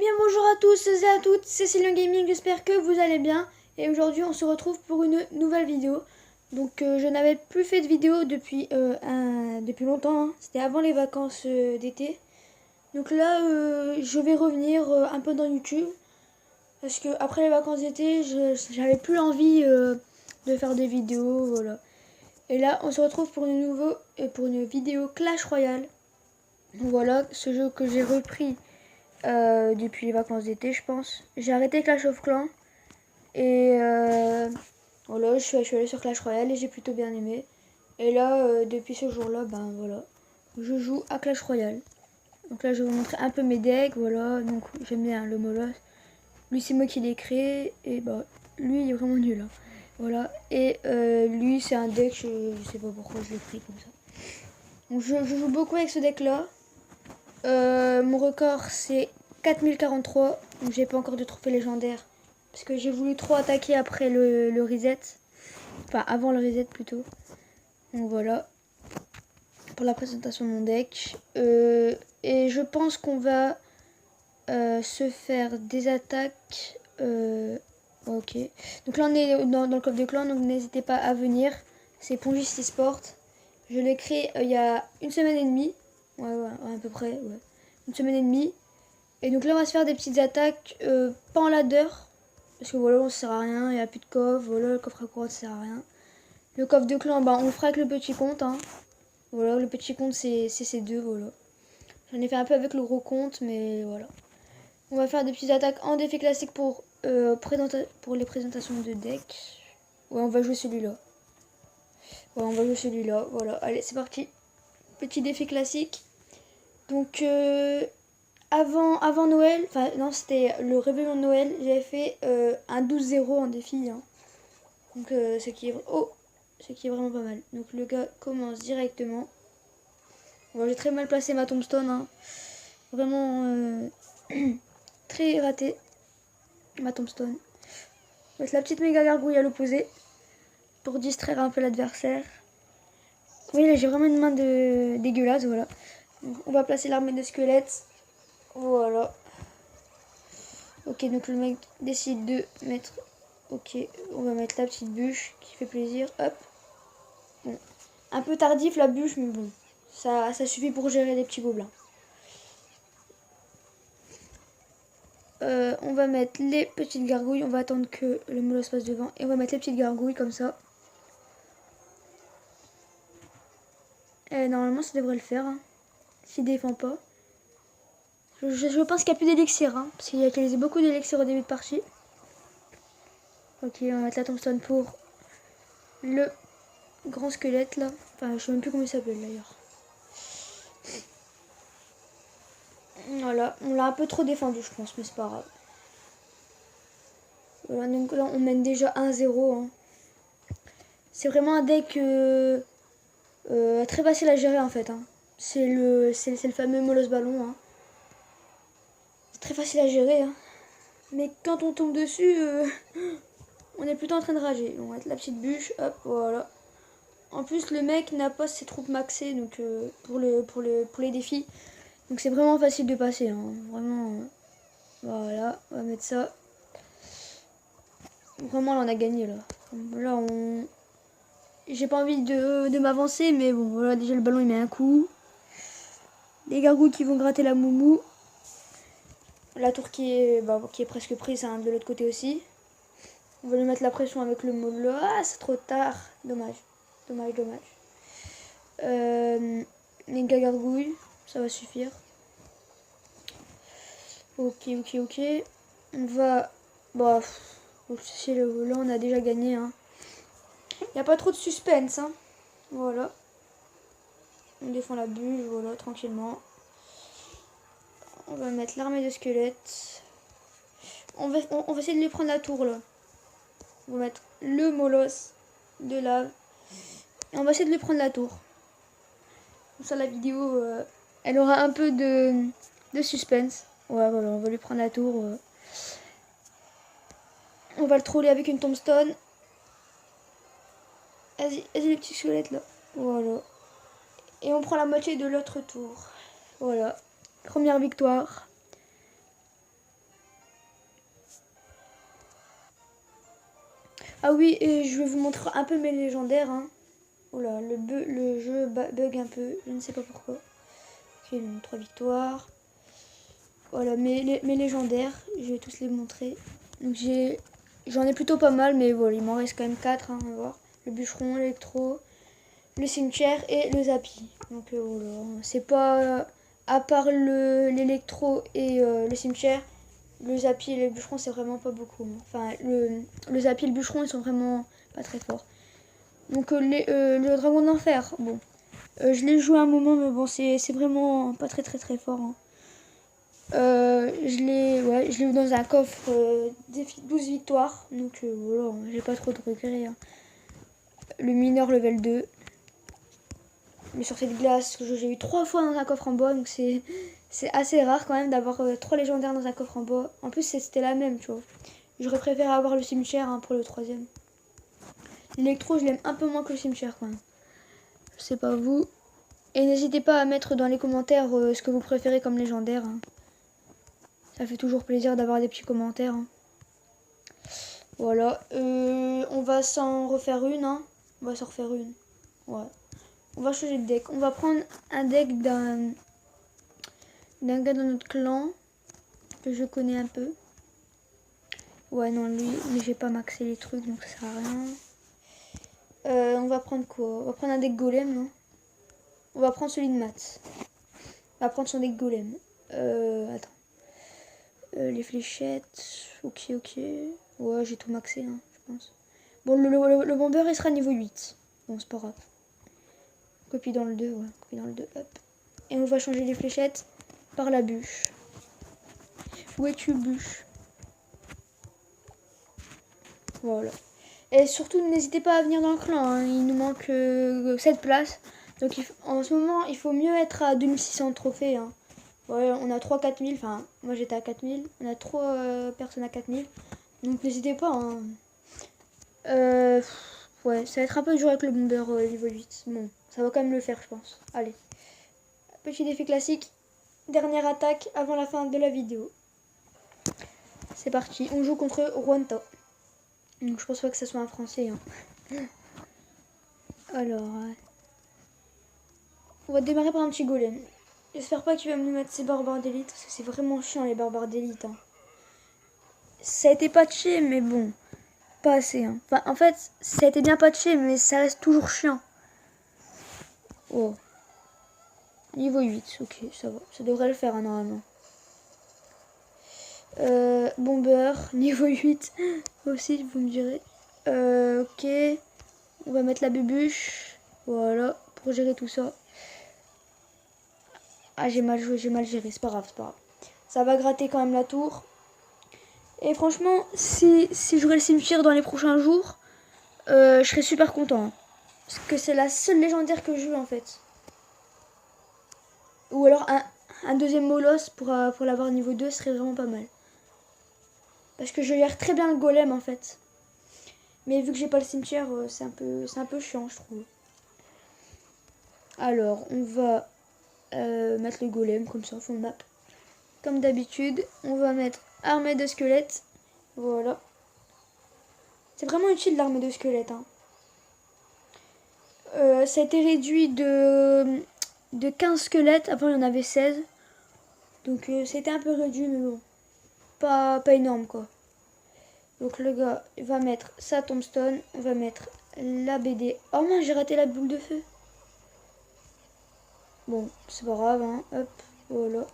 bien bonjour à tous et à toutes, c'est Céline Gaming, j'espère que vous allez bien. Et aujourd'hui on se retrouve pour une nouvelle vidéo. Donc je n'avais plus fait de vidéo depuis longtemps, hein. C'était avant les vacances d'été. Donc là je vais revenir un peu dans YouTube. Parce que après les vacances d'été, j'avais plus envie de faire des vidéos, voilà. Et là on se retrouve pour pour une vidéo Clash Royale. Donc voilà, ce jeu que j'ai repris depuis les vacances d'été, je pense. J'ai arrêté Clash of Clans et voilà, je suis allée sur Clash Royale et j'ai plutôt bien aimé. Et là, depuis ce jour-là, ben voilà, je joue à Clash Royale. Donc là, je vais vous montrer un peu mes decks, voilà. Donc j'aime bien le Molos. Lui, c'est moi qui l'ai créé et bah lui, il est vraiment nul, hein. Voilà. Et lui, c'est un deck, je sais pas pourquoi je l'ai pris comme ça. Donc je joue beaucoup avec ce deck-là. Mon record c'est 4043. Donc j'ai pas encore de trophée légendaire. Parce que j'ai voulu trop attaquer après le reset. Enfin avant le reset plutôt. Donc voilà. Pour la présentation de mon deck. Et je pense qu'on va se faire des attaques. Ok. Donc là on est dans le coffre de clan. Donc n'hésitez pas à venir. C'est Pongis Sport. Je l'ai créé il y a une semaine et demie. Ouais, à peu près, ouais. Une semaine et demie. Et donc là, on va se faire des petites attaques, pas en ladder. Parce que voilà, on ne sert à rien, il n'y a plus de coffre. Voilà, le coffre à couronne, ça sert à rien. Le coffre de clan, bah, on le fera avec le petit compte, hein. Voilà, le petit compte, c'est ces deux, voilà. J'en ai fait un peu avec le gros compte, mais voilà. On va faire des petites attaques en défi classique pour les présentations de deck. Ouais, on va jouer celui-là. Ouais, on va jouer celui-là, voilà. Allez, c'est parti. Petit défi classique. Donc, avant Noël, enfin non, c'était le réveillon de Noël, j'avais fait un 12-0 en défi, hein. Donc, ce qui est vraiment pas mal. Donc, le gars commence directement. Bon, j'ai très mal placé ma tombstone, hein. Vraiment très raté ma tombstone. Je vais mettre la petite méga gargouille à l'opposé pour distraire un peu l'adversaire. Oui, là j'ai vraiment une main dégueulasse, voilà. Donc, on va placer l'armée de squelettes. Voilà. Ok, donc le mec décide de mettre... Ok, on va mettre la petite bûche qui fait plaisir. Hop. Bon. Un peu tardif la bûche, mais bon. Ça suffit pour gérer les petits gobelins. On va mettre les petites gargouilles. On va attendre que le molosse passe devant. Et on va mettre les petites gargouilles comme ça. Et normalement, ça devrait le faire, hein. S'il défend pas. Je pense qu'il n'y a plus d'élixir, hein, parce qu'il a utilisé beaucoup d'élixir au début de partie. Ok, on va mettre la tombstone pour le grand squelette là. Enfin, je sais même plus comment il s'appelle d'ailleurs. Voilà, on l'a un peu trop défendu, je pense, mais c'est pas grave. Voilà, donc là, on mène déjà 1-0, hein. C'est vraiment un deck très facile à gérer en fait, hein. C'est le fameux Molosse Ballon, hein. C'est très facile à gérer, hein. Mais quand on tombe dessus, on est plutôt en train de rager. On va mettre la petite bûche, hop, voilà. En plus, le mec n'a pas ses troupes maxées donc, pour les défis. Donc c'est vraiment facile de passer, hein. Vraiment. Voilà, on va mettre ça. Vraiment, là, on a gagné, là. Là, on... J'ai pas envie de m'avancer, mais bon, voilà, déjà, le ballon, il met un coup. Les gargouilles qui vont gratter la moumou. La tour qui est presque prise, hein, de l'autre côté aussi. On va lui mettre la pression avec le mollo. Ah, c'est trop tard. Dommage. Dommage. Méga gargouille, ça va suffire. Ok. On va... Bah, là, on a déjà gagné, hein. Il n'y a pas trop de suspense, hein. Voilà. On défend la bûche, voilà, tranquillement. On va mettre l'armée de squelettes. On va essayer de lui prendre la tour, là. On va mettre le molosse de lave. Et on va essayer de lui prendre la tour. Comme ça, la vidéo, elle aura un peu de suspense. Ouais, voilà, on va lui prendre la tour. On va le troller avec une tombstone. Vas-y, les petits squelettes, là. Voilà. Et on prend la moitié de l'autre tour. Voilà. Première victoire. Ah oui, et je vais vous montrer un peu mes légendaires. Hein. Oula, le jeu bug un peu, je ne sais pas pourquoi. Ok, donc 3 victoires. Voilà, mes légendaires, je vais tous les montrer. Donc j'en ai plutôt pas mal, mais voilà, il m'en reste quand même 4, hein, on va voir. Le bûcheron, l'électro, le cimetière et le zappy. Donc voilà, c'est pas... à part l'électro et le cimetière, le zappy et le bûcheron, c'est vraiment pas beaucoup. Enfin, le zappy et le bûcheron, ils sont vraiment pas très forts. Donc le dragon d'enfer, bon. Je l'ai joué un moment, mais bon, c'est vraiment pas très fort. Hein. Je l'ai eu dans un coffre 12 victoires. Donc voilà, j'ai pas trop de regrets. Hein. Le mineur level 2. Mais sur cette glace, j'ai eu 3 fois dans un coffre en bois. Donc c'est assez rare quand même d'avoir 3 légendaires dans un coffre en bois. En plus, c'était la même, tu vois. J'aurais préféré avoir le cimetière hein, pour le 3e. L'électro, je l'aime un peu moins que le cimetière quand même. Je sais pas vous. Et n'hésitez pas à mettre dans les commentaires ce que vous préférez comme légendaire. Hein. Ça fait toujours plaisir d'avoir des petits commentaires. Hein. Voilà. On va s'en refaire une. Hein. On va s'en refaire une. Ouais. On va changer de deck. On va prendre un deck d'un gars dans notre clan. Que je connais un peu. Ouais, non, lui. Mais j'ai pas maxé les trucs, donc ça sert à rien. On va prendre quoi? On va prendre un deck golem, non? On va prendre celui de Matt. On va prendre son deck golem. Attends. Les fléchettes. Ok. Ouais, j'ai tout maxé, hein, je pense. Bon, le bomber, il sera niveau 8. Bon, c'est pas grave. Copie dans le 2, ouais. Copie dans le 2, hop. Et on va changer les fléchettes par la bûche. Où es-tu, bûche? Voilà. Et surtout, n'hésitez pas à venir dans le clan. Hein. Il nous manque 7 places. Donc, en ce moment, il faut mieux être à 2600 trophées. Hein. Ouais, on a 3-4 000. Enfin, moi, j'étais à 4 000. On a 3 personnes à 4 000. Donc, n'hésitez pas. Hein. Ouais, ça va être un peu dur avec le bomber niveau 8. Bon, ça va quand même le faire, je pense. Allez. Petit défi classique. Dernière attaque avant la fin de la vidéo. C'est parti. On joue contre Rwanda. Donc je pense pas que ça soit un français. Hein. Alors. On va démarrer par un petit golem. J'espère pas qu'il va me mettre ses barbares d'élite. Parce que c'est vraiment chiant les barbares d'élite. Hein. Ça a été patché, mais bon. Pas assez. Hein. Enfin, en fait, ça a été bien patché, mais ça reste toujours chiant. Oh. Niveau 8, ok, ça va. Ça devrait le faire, hein, normalement. Bomber, niveau 8 aussi, vous me direz. Ok. On va mettre la bubuche. Voilà, pour gérer tout ça. Ah, j'ai mal joué, j'ai mal géré. C'est pas grave, c'est pas grave. Ça va gratter quand même la tour. Et franchement, si j'aurais le cimetière dans les prochains jours, je serais super content. Hein. Parce que c'est la seule légendaire que je veux en fait. Ou alors un deuxième Molos pour l'avoir niveau 2 serait vraiment pas mal. Parce que je gère très bien le golem en fait. Mais vu que j'ai pas le cimetière, c'est un peu chiant je trouve. Alors on va mettre le golem comme ça, fond de map. Comme d'habitude, on va mettre armée de squelettes. Voilà. C'est vraiment utile l'armée de squelettes. Hein. Ça a été réduit de 15 squelettes. Avant il y en avait 16. Donc c'était un peu réduit mais bon. Pas énorme quoi. Donc le gars il va mettre sa tombstone. On va mettre la BD. Oh mince, j'ai raté la boule de feu. Bon, c'est pas grave. Hein. Hop, voilà.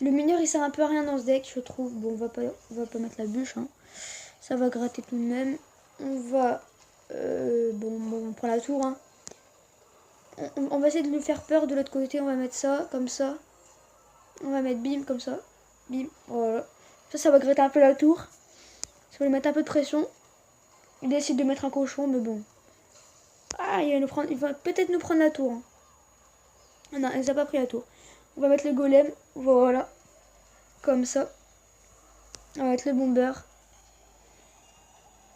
Le mineur il sert un peu à rien dans ce deck je trouve. Bon, on va pas mettre la bûche. Hein. Ça va gratter tout de même. On va... bon, on prend la tour. Hein. On va essayer de lui faire peur de l'autre côté. On va mettre ça, comme ça. On va mettre bim, comme ça. Bim, voilà. Ça va gratter un peu la tour. Ça va lui mettre un peu de pression. Il décide de mettre un cochon, mais bon. Ah, il va peut-être nous prendre la tour. Hein. Non, il n'a pas pris la tour. On va mettre le golem. Voilà. Comme ça. On va mettre le bomber.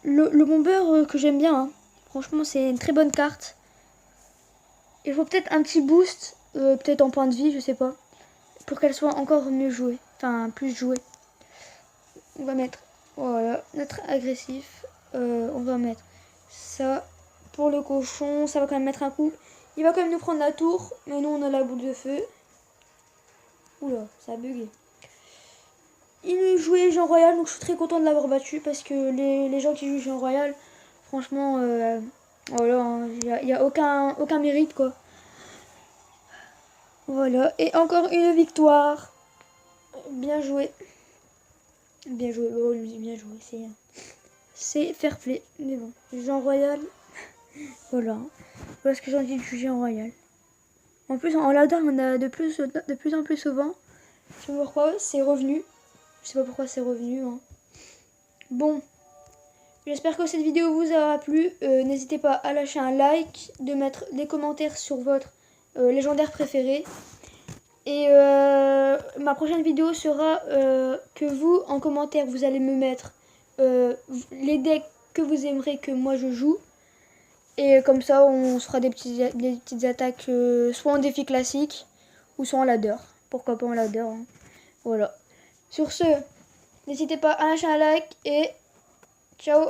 Le bomber que j'aime bien. Hein. Franchement, c'est une très bonne carte. Il faut peut-être un petit boost. Peut-être en point de vie, je sais pas. Pour qu'elle soit encore mieux jouée. Enfin, plus jouée. On va mettre, voilà, notre agressif. on va mettre ça pour le cochon. Ça va quand même mettre un coup. Il va quand même nous prendre la tour. Mais nous, on a la boule de feu. Oula, ça a bugué. Il nous jouait Jean Royal, donc je suis très content de l'avoir battu. Parce que les gens qui jouent Jean Royal, franchement, voilà, il n'y a aucun mérite, quoi. Voilà, et encore une victoire. Bien joué. Bien joué, oh, bien joué, c'est fair play. Mais bon, Jean Royal, voilà. Voilà ce que j'en dis du Jean Royal. En plus, en ladder, on a de plus en plus souvent. Je sais pas pourquoi, c'est revenu. Je sais pas pourquoi c'est revenu. Hein. Bon, j'espère que cette vidéo vous aura plu. N'hésitez pas à lâcher un like, de mettre des commentaires sur votre légendaire préféré. Et ma prochaine vidéo sera que vous, en commentaire, vous allez me mettre les decks que vous aimerez que moi je joue. Et comme ça, on se fera des petites attaques, soit en défi classique, ou soit en ladder. Pourquoi pas en ladder, hein. Voilà. Sur ce, n'hésitez pas à lâcher un like et ciao.